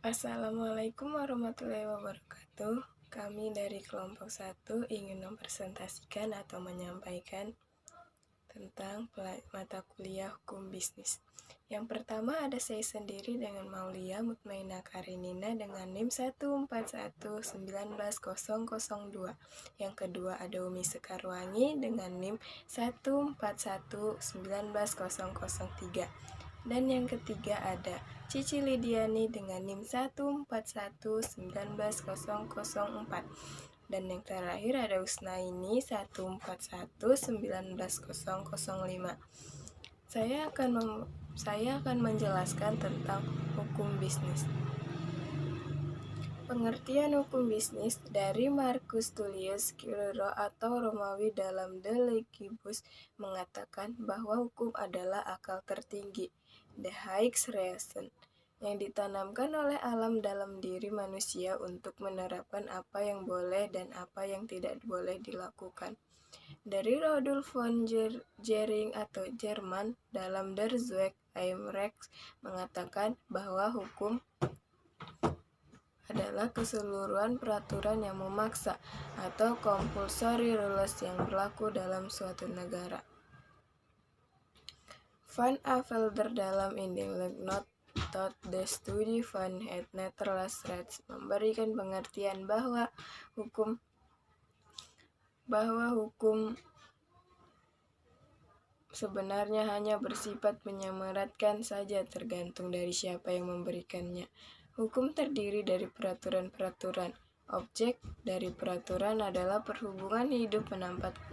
Assalamualaikum warahmatullahi wabarakatuh. Kami dari kelompok 1 ingin mempresentasikan atau menyampaikan tentang mata kuliah hukum bisnis. Yang pertama ada saya sendiri dengan Maulia Mutmainah Karinina dengan NIM 141191002. Yang kedua ada Umi Sekarwangi dengan NIM 141191003. Dan yang ketiga ada Cici Lidiani dengan NIM 141191004. Dan yang terakhir ada Usnaini 141191005. Saya akan menjelaskan tentang hukum bisnis. Pengertian hukum bisnis dari Marcus Tullius Cicero atau Romawi dalam De Legibus mengatakan bahwa hukum adalah akal tertinggi, the highest reason, yang ditanamkan oleh alam dalam diri manusia untuk menerapkan apa yang boleh dan apa yang tidak boleh dilakukan. Dari Rudolf von Gering atau Jerman dalam Der Zweck im Recht mengatakan bahwa hukum adalah keseluruhan peraturan yang memaksa atau compulsory rules yang berlaku dalam suatu negara. Van Avelder dalam Indelijk Not tot the Study van het Nederlands Recht memberikan pengertian bahwa hukum sebenarnya hanya bersifat menyamaratakan saja tergantung dari siapa yang memberikannya. Hukum terdiri dari peraturan-peraturan. Objek dari peraturan adalah perhubungan hidup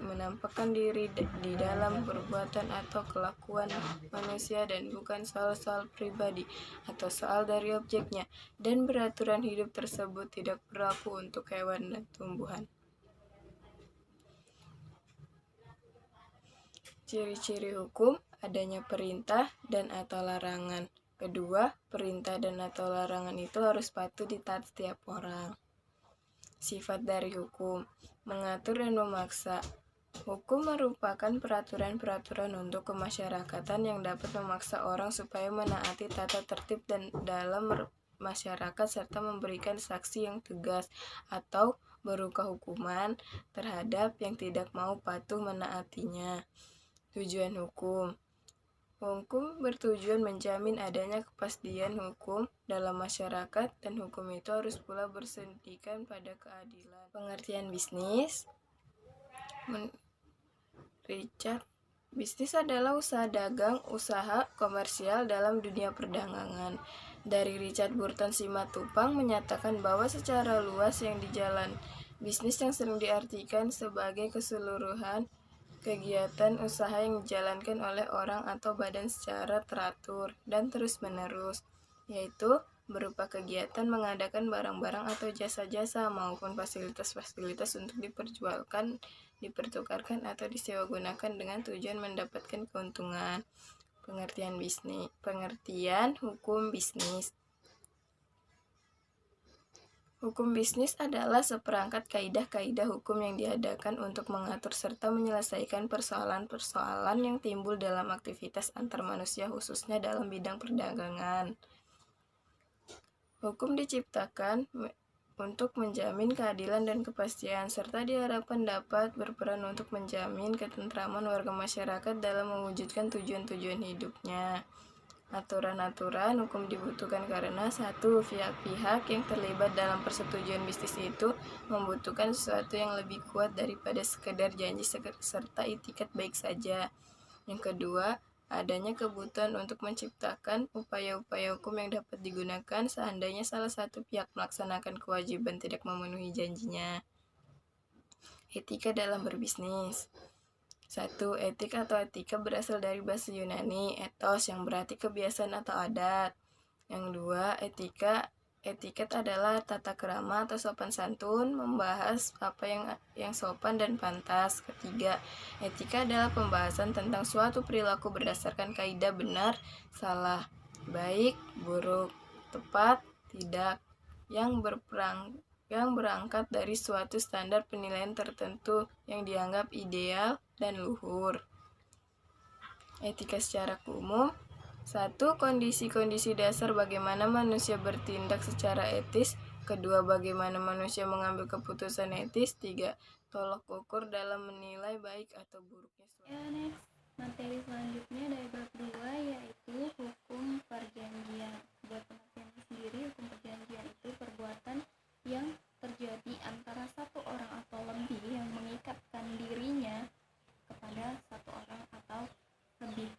menampakkan diri di dalam perbuatan atau kelakuan manusia dan bukan soal-soal pribadi atau soal dari objeknya. Dan peraturan hidup tersebut tidak berlaku untuk hewan dan tumbuhan. Ciri-ciri hukum adanya perintah dan atau larangan. Kedua, perintah dan atau larangan itu harus patuh ditaati setiap orang. Sifat dari hukum, mengatur dan memaksa. Hukum merupakan peraturan-peraturan untuk kemasyarakatan yang dapat memaksa orang supaya menaati tata tertib dan dalam masyarakat serta memberikan sanksi yang tegas atau berupa hukuman terhadap yang tidak mau patuh menaatinya. Tujuan hukum. Hukum bertujuan menjamin adanya kepastian hukum dalam masyarakat dan hukum itu harus pula bersendikan pada keadilan. Pengertian bisnis. Richard, bisnis adalah usaha dagang, usaha komersial dalam dunia perdagangan. Dari Richard Burton Simatupang menyatakan bahwa secara luas yang dijalan bisnis yang sering diartikan sebagai keseluruhan kegiatan usaha yang dijalankan oleh orang atau badan secara teratur dan terus-menerus, yaitu berupa kegiatan mengadakan barang-barang atau jasa-jasa maupun fasilitas-fasilitas untuk dipertukarkan atau disewagunakan dengan tujuan mendapatkan keuntungan. Pengertian hukum bisnis. Hukum bisnis adalah seperangkat kaidah-kaidah hukum yang diadakan untuk mengatur serta menyelesaikan persoalan-persoalan yang timbul dalam aktivitas antar manusia khususnya dalam bidang perdagangan. Hukum diciptakan untuk menjamin keadilan dan kepastian serta diharapkan dapat berperan untuk menjamin ketentraman warga masyarakat dalam mewujudkan tujuan-tujuan hidupnya. Aturan-aturan hukum dibutuhkan karena satu, pihak-pihak yang terlibat dalam persetujuan bisnis itu membutuhkan sesuatu yang lebih kuat daripada sekedar janji serta itikat baik saja. Yang kedua, adanya kebutuhan untuk menciptakan upaya-upaya hukum yang dapat digunakan seandainya salah satu pihak melaksanakan kewajiban tidak memenuhi janjinya. Etika dalam berbisnis. 1. Etik atau etika berasal dari bahasa Yunani, ethos yang berarti kebiasaan atau adat. Yang 2, etiket adalah tata krama atau sopan santun, membahas apa yang sopan dan pantas. Ketiga, etika adalah pembahasan tentang suatu perilaku berdasarkan kaidah benar, salah, baik, buruk, tepat, tidak, yang berangkat dari suatu standar penilaian tertentu yang dianggap ideal dan luhur. Etika secara umum 1. Kondisi-kondisi dasar bagaimana manusia bertindak secara etis. 2. Bagaimana manusia mengambil keputusan etis. 3. Tolok ukur dalam menilai baik atau buruknya suatu. Next, materi selanjutnya dari bab 2 yaitu hukum perjanjian. Buat pengertian sendiri, hukum perjanjian itu perbuatan yang terjadi antara satu orang atau lebih yang mengikatkan dirinya kepada satu orang atau lebih.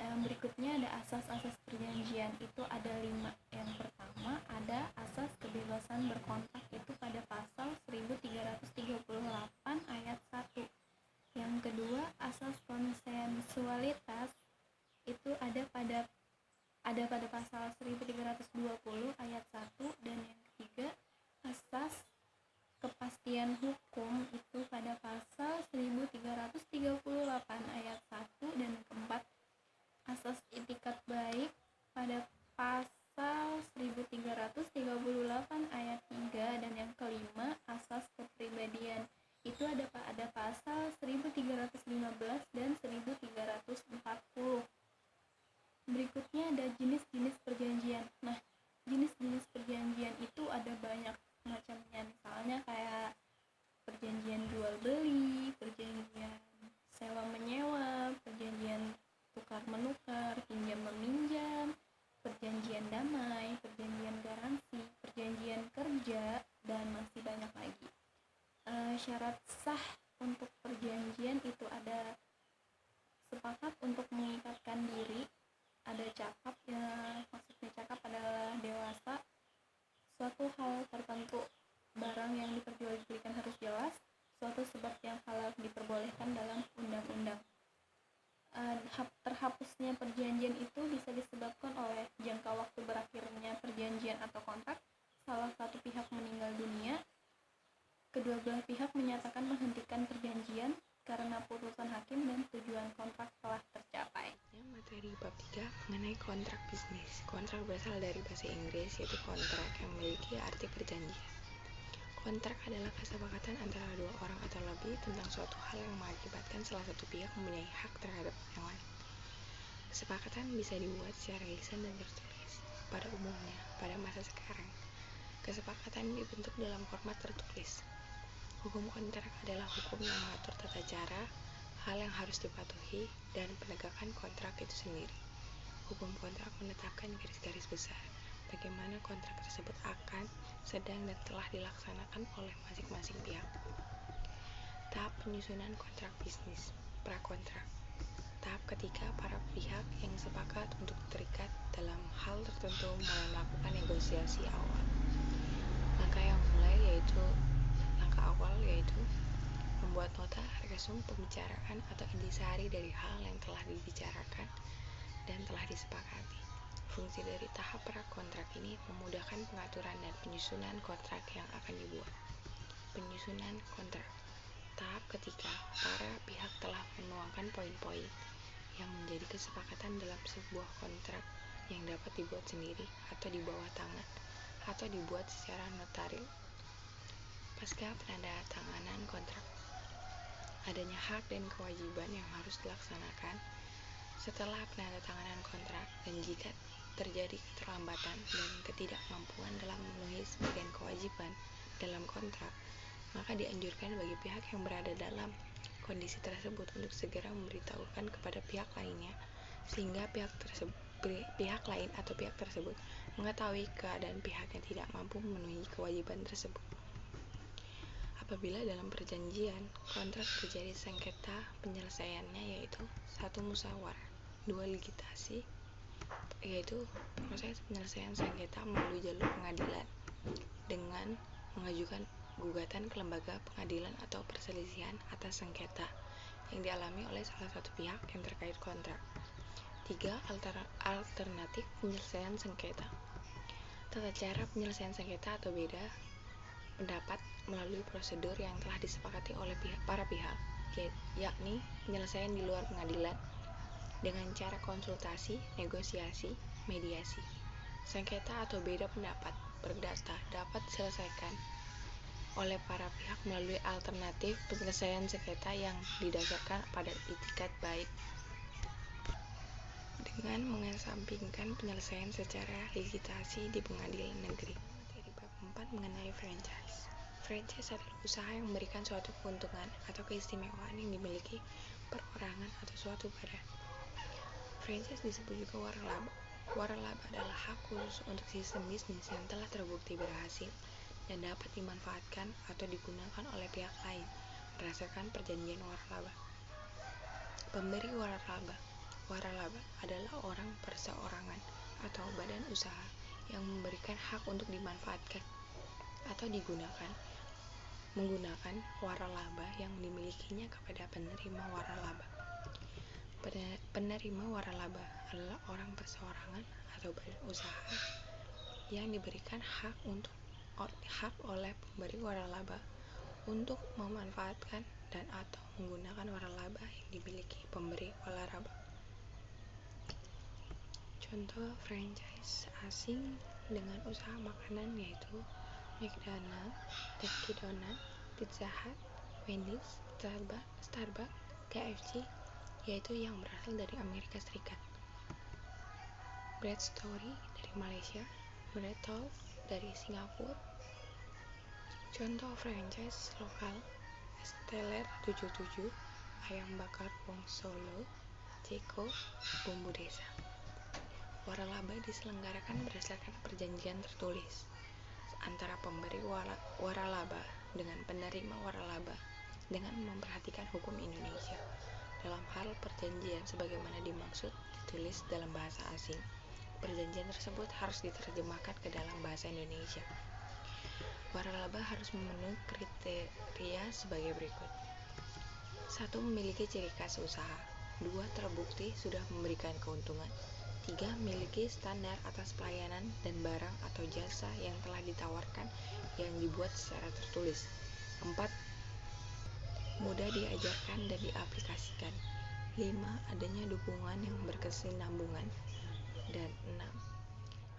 Berikutnya ada asas-asas perjanjian, itu ada 5. Yang pertama ada asas kebebasan berkontrak, itu pada pasal 1338 ayat 1. Yang kedua, asas konsensualitas, itu ada pada pasal 1320 ayat 1. Dan yang ketiga, asas kepastian hukum, itu pada pasal 1338 ayat 1. Dan yang keempat, asas itikat baik pada pasal 1338 ayat 3. Dan yang kelima, asas kepribadian, itu ada pada pasal 1315 dan 1340. Berikutnya ada jenis-jenis perjanjian. Nah, jenis-jenis perjanjian itu ada banyak macamnya, misalnya kayak perjanjian jual beli, perjanjian sewa menyewa, perjanjian tukar menukar, pinjam meminjam, perjanjian damai, perjanjian garansi, perjanjian kerja, dan masih banyak lagi. Syarat sah untuk perjanjian itu ada sepakat untuk mengikatkan diri, ada cakap, ya maksudnya cakap adalah dewasa, suatu hal tertentu, barang yang diperjualbelikan harus jelas, suatu sebab yang halal diperbolehkan dalam undang-undang. Terhapusnya perjanjian itu bisa disebabkan oleh jangka waktu berakhirnya perjanjian atau kontrak, salah satu pihak meninggal dunia, kedua belah pihak menyatakan menghentikan perjanjian karena putusan hakim, dan tujuan kontrak telah tercapai. Materi bab 3 mengenai kontrak bisnis. Kontrak berasal dari bahasa Inggris, yaitu kontrak yang memiliki arti perjanjian. Kontrak adalah kesepakatan antara dua orang atau lebih tentang suatu hal yang mengakibatkan salah satu pihak mempunyai hak terhadap yang lain. Kesepakatan bisa dibuat secara lisan dan tertulis. Pada umumnya, pada masa sekarang, kesepakatan dibentuk dalam format tertulis. Hukum kontrak adalah hukum yang mengatur tata cara, hal yang harus dipatuhi, dan penegakan kontrak itu sendiri. Hukum kontrak menetapkan garis-garis besar bagaimana kontrak tersebut akan, sedang, dan telah dilaksanakan oleh masing-masing pihak. Tahap penyusunan kontrak bisnis, prakontrak. Tahap ketiga, para pihak yang sepakat untuk terikat dalam hal tertentu mulai melakukan negosiasi awal. Langkah awal yaitu membuat nota resum pembicaraan atau intisari dari hal yang telah dibicarakan dan telah disepakati. Fungsi dari tahap prakontrak ini memudahkan pengaturan dan penyusunan kontrak yang akan dibuat. Penyusunan kontrak. Tahap ketiga, para pihak telah menuangkan poin-poin yang menjadi kesepakatan dalam sebuah kontrak yang dapat dibuat sendiri atau di bawah tangan atau dibuat secara notaris. Pasca penandatanganan kontrak, adanya hak dan kewajiban yang harus dilaksanakan setelah penandatanganan kontrak, dan jika terjadi keterlambatan dan ketidakmampuan dalam memenuhi sebagian kewajiban dalam kontrak, maka dianjurkan bagi pihak yang berada dalam kondisi tersebut untuk segera memberitahukan kepada pihak lainnya, sehingga pihak lain atau pihak tersebut mengetahui keadaan pihak yang tidak mampu memenuhi kewajiban tersebut. Apabila dalam perjanjian kontrak terjadi sengketa, penyelesaiannya yaitu 1. Musyawarah, 2. Litigasi, yaitu proses penyelesaian sengketa melalui jalur pengadilan dengan mengajukan gugatan ke lembaga pengadilan atau perselisihan atas sengketa yang dialami oleh salah satu pihak yang terkait kontrak. 3. Alternatif penyelesaian sengketa. Tata cara penyelesaian sengketa atau beda pendapat melalui prosedur yang telah disepakati oleh para pihak, yakni penyelesaian di luar pengadilan dengan cara konsultasi, negosiasi, mediasi. Sengketa atau beda pendapat perdata dapat diselesaikan oleh para pihak melalui alternatif penyelesaian sengketa yang didasarkan pada itikat baik. dengan mengesampingkan penyelesaian secara licitasi di pengadilan negeri. Materi bab 4 mengenai franchise. Franchise adalah usaha yang memberikan suatu keuntungan atau keistimewaan yang dimiliki perorangan atau suatu badan. Franchise disebut juga waralaba. Waralaba adalah hak khusus untuk sistem bisnis yang telah terbukti berhasil dan dapat dimanfaatkan atau digunakan oleh pihak lain berdasarkan perjanjian waralaba. Pemberi waralaba. Waralaba adalah orang perseorangan atau badan usaha yang memberikan hak untuk dimanfaatkan atau menggunakan waralaba yang dimilikinya kepada penerima waralaba. Penerima waralaba adalah orang perseorangan atau badan usaha yang diberikan hak oleh pemberi waralaba untuk memanfaatkan dan atau menggunakan waralaba yang dimiliki pemberi waralaba. Contoh franchise asing dengan usaha makanan yaitu McDonald's, Dunkin' Donuts, Pizza Hut, Wendy's, Starbucks, KFC, yaitu yang berasal dari Amerika Serikat. Bread Story dari Malaysia, Bread Talk dari Singapura. Contoh franchise lokal: Esteller 77, Ayam Bakar Wong Solo, Ceko, Bumbu Desa. Waralaba diselenggarakan berdasarkan perjanjian tertulis antara pemberi waralaba dengan penerima waralaba dengan memperhatikan hukum Indonesia dalam hal perjanjian sebagaimana dimaksud ditulis dalam bahasa asing. Perjanjian tersebut harus diterjemahkan ke dalam bahasa Indonesia. Waralaba harus memenuhi kriteria sebagai berikut. 1. Memiliki ciri khas usaha. 2. Terbukti sudah memberikan keuntungan. 3. Memiliki standar atas pelayanan dan barang atau jasa yang telah ditawarkan yang dibuat secara tertulis. 4. Mudah diajarkan dan diaplikasikan. 5. Adanya dukungan yang berkesinambungan. Dan 6.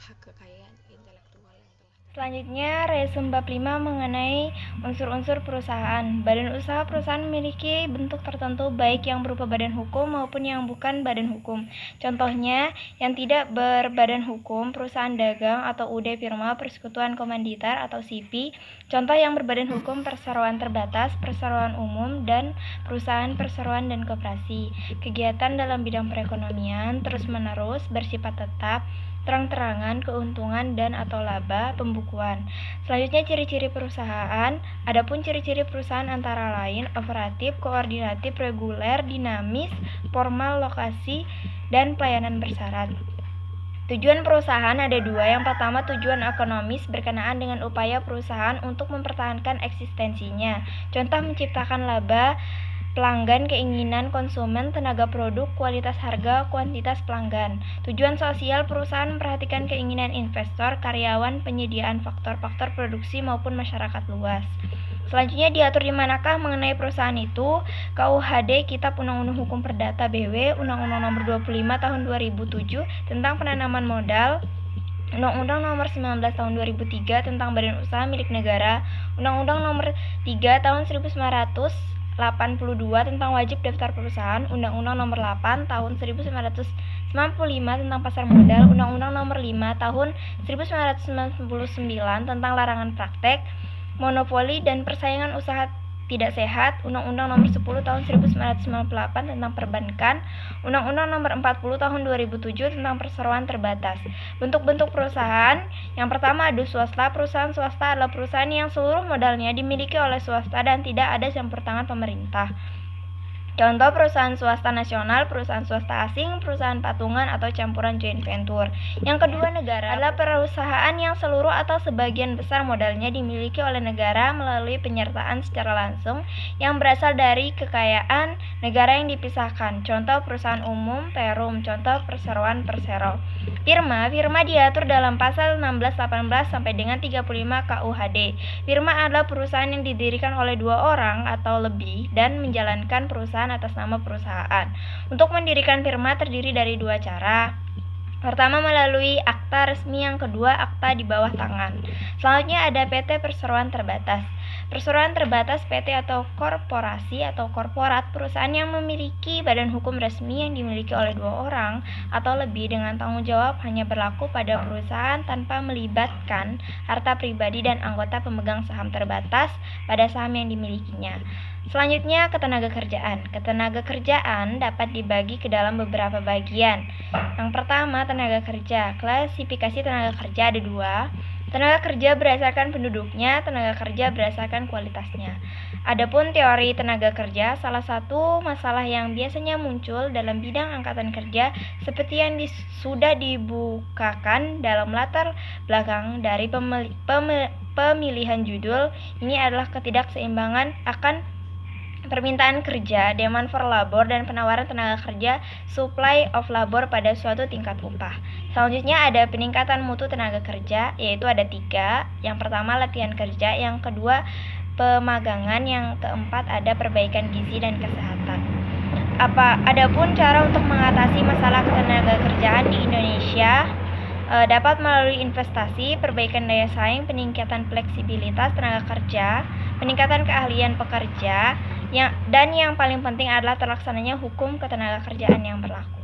Hak kekayaan intelektual yang telah. Selanjutnya, resum bab 5 mengenai unsur-unsur perusahaan. Badan usaha perusahaan memiliki bentuk tertentu baik yang berupa badan hukum maupun yang bukan badan hukum. Contohnya, yang tidak berbadan hukum, perusahaan dagang atau UD firma, persekutuan komanditar atau SIPI. Contoh yang berbadan hukum, perseroan terbatas, perseroan umum, dan perusahaan perseroan dan koperasi. Kegiatan dalam bidang perekonomian terus-menerus bersifat tetap, terang-terangan, keuntungan dan atau laba, pembukuan. Selanjutnya ciri-ciri perusahaan. Adapun ciri-ciri perusahaan antara lain operatif, koordinatif, reguler, dinamis, formal, lokasi, dan pelayanan bersyarat. Tujuan perusahaan ada dua. Yang pertama, tujuan ekonomis berkenaan dengan upaya perusahaan untuk mempertahankan eksistensinya. Contoh menciptakan laba, pelanggan, keinginan konsumen, tenaga produk, kualitas harga, kuantitas pelanggan. Tujuan sosial perusahaan memperhatikan keinginan investor, karyawan, penyediaan faktor-faktor produksi maupun masyarakat luas. Selanjutnya diatur di manakah mengenai perusahaan itu? KUHD Kitab Undang-Undang Hukum Perdata BW, Undang-Undang Nomor 25 Tahun 2007 tentang penanaman modal, Undang-Undang Nomor 19 Tahun 2003 tentang Badan Usaha Milik Negara, Undang-Undang Nomor 3 Tahun 1982 tentang wajib daftar perusahaan, Undang-Undang Nomor 8 Tahun 1995 tentang pasar modal, Undang-Undang Nomor 5 Tahun 1999 tentang larangan praktek monopoli dan persaingan usaha tidak sehat, Undang-Undang Nomor 10 Tahun 1998 tentang perbankan, Undang-Undang Nomor 40 Tahun 2007 tentang perseroan terbatas. Bentuk-bentuk perusahaan. Yang pertama ada swasta. Perusahaan swasta adalah perusahaan yang seluruh modalnya dimiliki oleh swasta dan tidak ada campur tangan pemerintah. Contoh perusahaan swasta nasional, perusahaan swasta asing, perusahaan patungan atau campuran joint venture. Yang kedua, negara adalah perusahaan yang seluruh atau sebagian besar modalnya dimiliki oleh negara melalui penyertaan secara langsung yang berasal dari kekayaan negara yang dipisahkan. Contoh perusahaan umum, perum, contoh perseroan, persero. Firma diatur dalam pasal 16, 18 sampai dengan 35 KUHD. Firma adalah perusahaan yang didirikan oleh 2 orang atau lebih dan menjalankan perusahaan atas nama perusahaan. Untuk mendirikan firma terdiri dari 2 cara. Pertama melalui akta resmi, yang kedua akta di bawah tangan. Selanjutnya ada PT Perseroan Terbatas. Perseroan terbatas PT atau korporasi atau korporat, perusahaan yang memiliki badan hukum resmi yang dimiliki oleh 2 orang atau lebih dengan tanggung jawab hanya berlaku pada perusahaan tanpa melibatkan harta pribadi dan anggota pemegang saham terbatas pada saham yang dimilikinya. Selanjutnya, ketenagakerjaan. Ketenagakerjaan dapat dibagi ke dalam beberapa bagian. Yang pertama, tenaga kerja. Klasifikasi tenaga kerja ada 2. Tenaga kerja berdasarkan penduduknya, tenaga kerja berdasarkan kualitasnya. Adapun teori tenaga kerja, salah satu masalah yang biasanya muncul dalam bidang angkatan kerja seperti yang sudah dibukakan dalam latar belakang dari pemilihan judul ini adalah ketidakseimbangan akan permintaan kerja, demand for labor, dan penawaran tenaga kerja, supply of labor pada suatu tingkat upah. Selanjutnya ada peningkatan mutu tenaga kerja, yaitu ada 3. Yang pertama latihan kerja, yang kedua pemagangan, yang keempat ada perbaikan gizi dan kesehatan. Adapun cara untuk mengatasi masalah ketenaga kerjaan di Indonesia dapat melalui investasi, perbaikan daya saing, peningkatan fleksibilitas tenaga kerja, peningkatan keahlian pekerja, dan yang paling penting adalah terlaksananya hukum ketenaga kerjaan yang berlaku.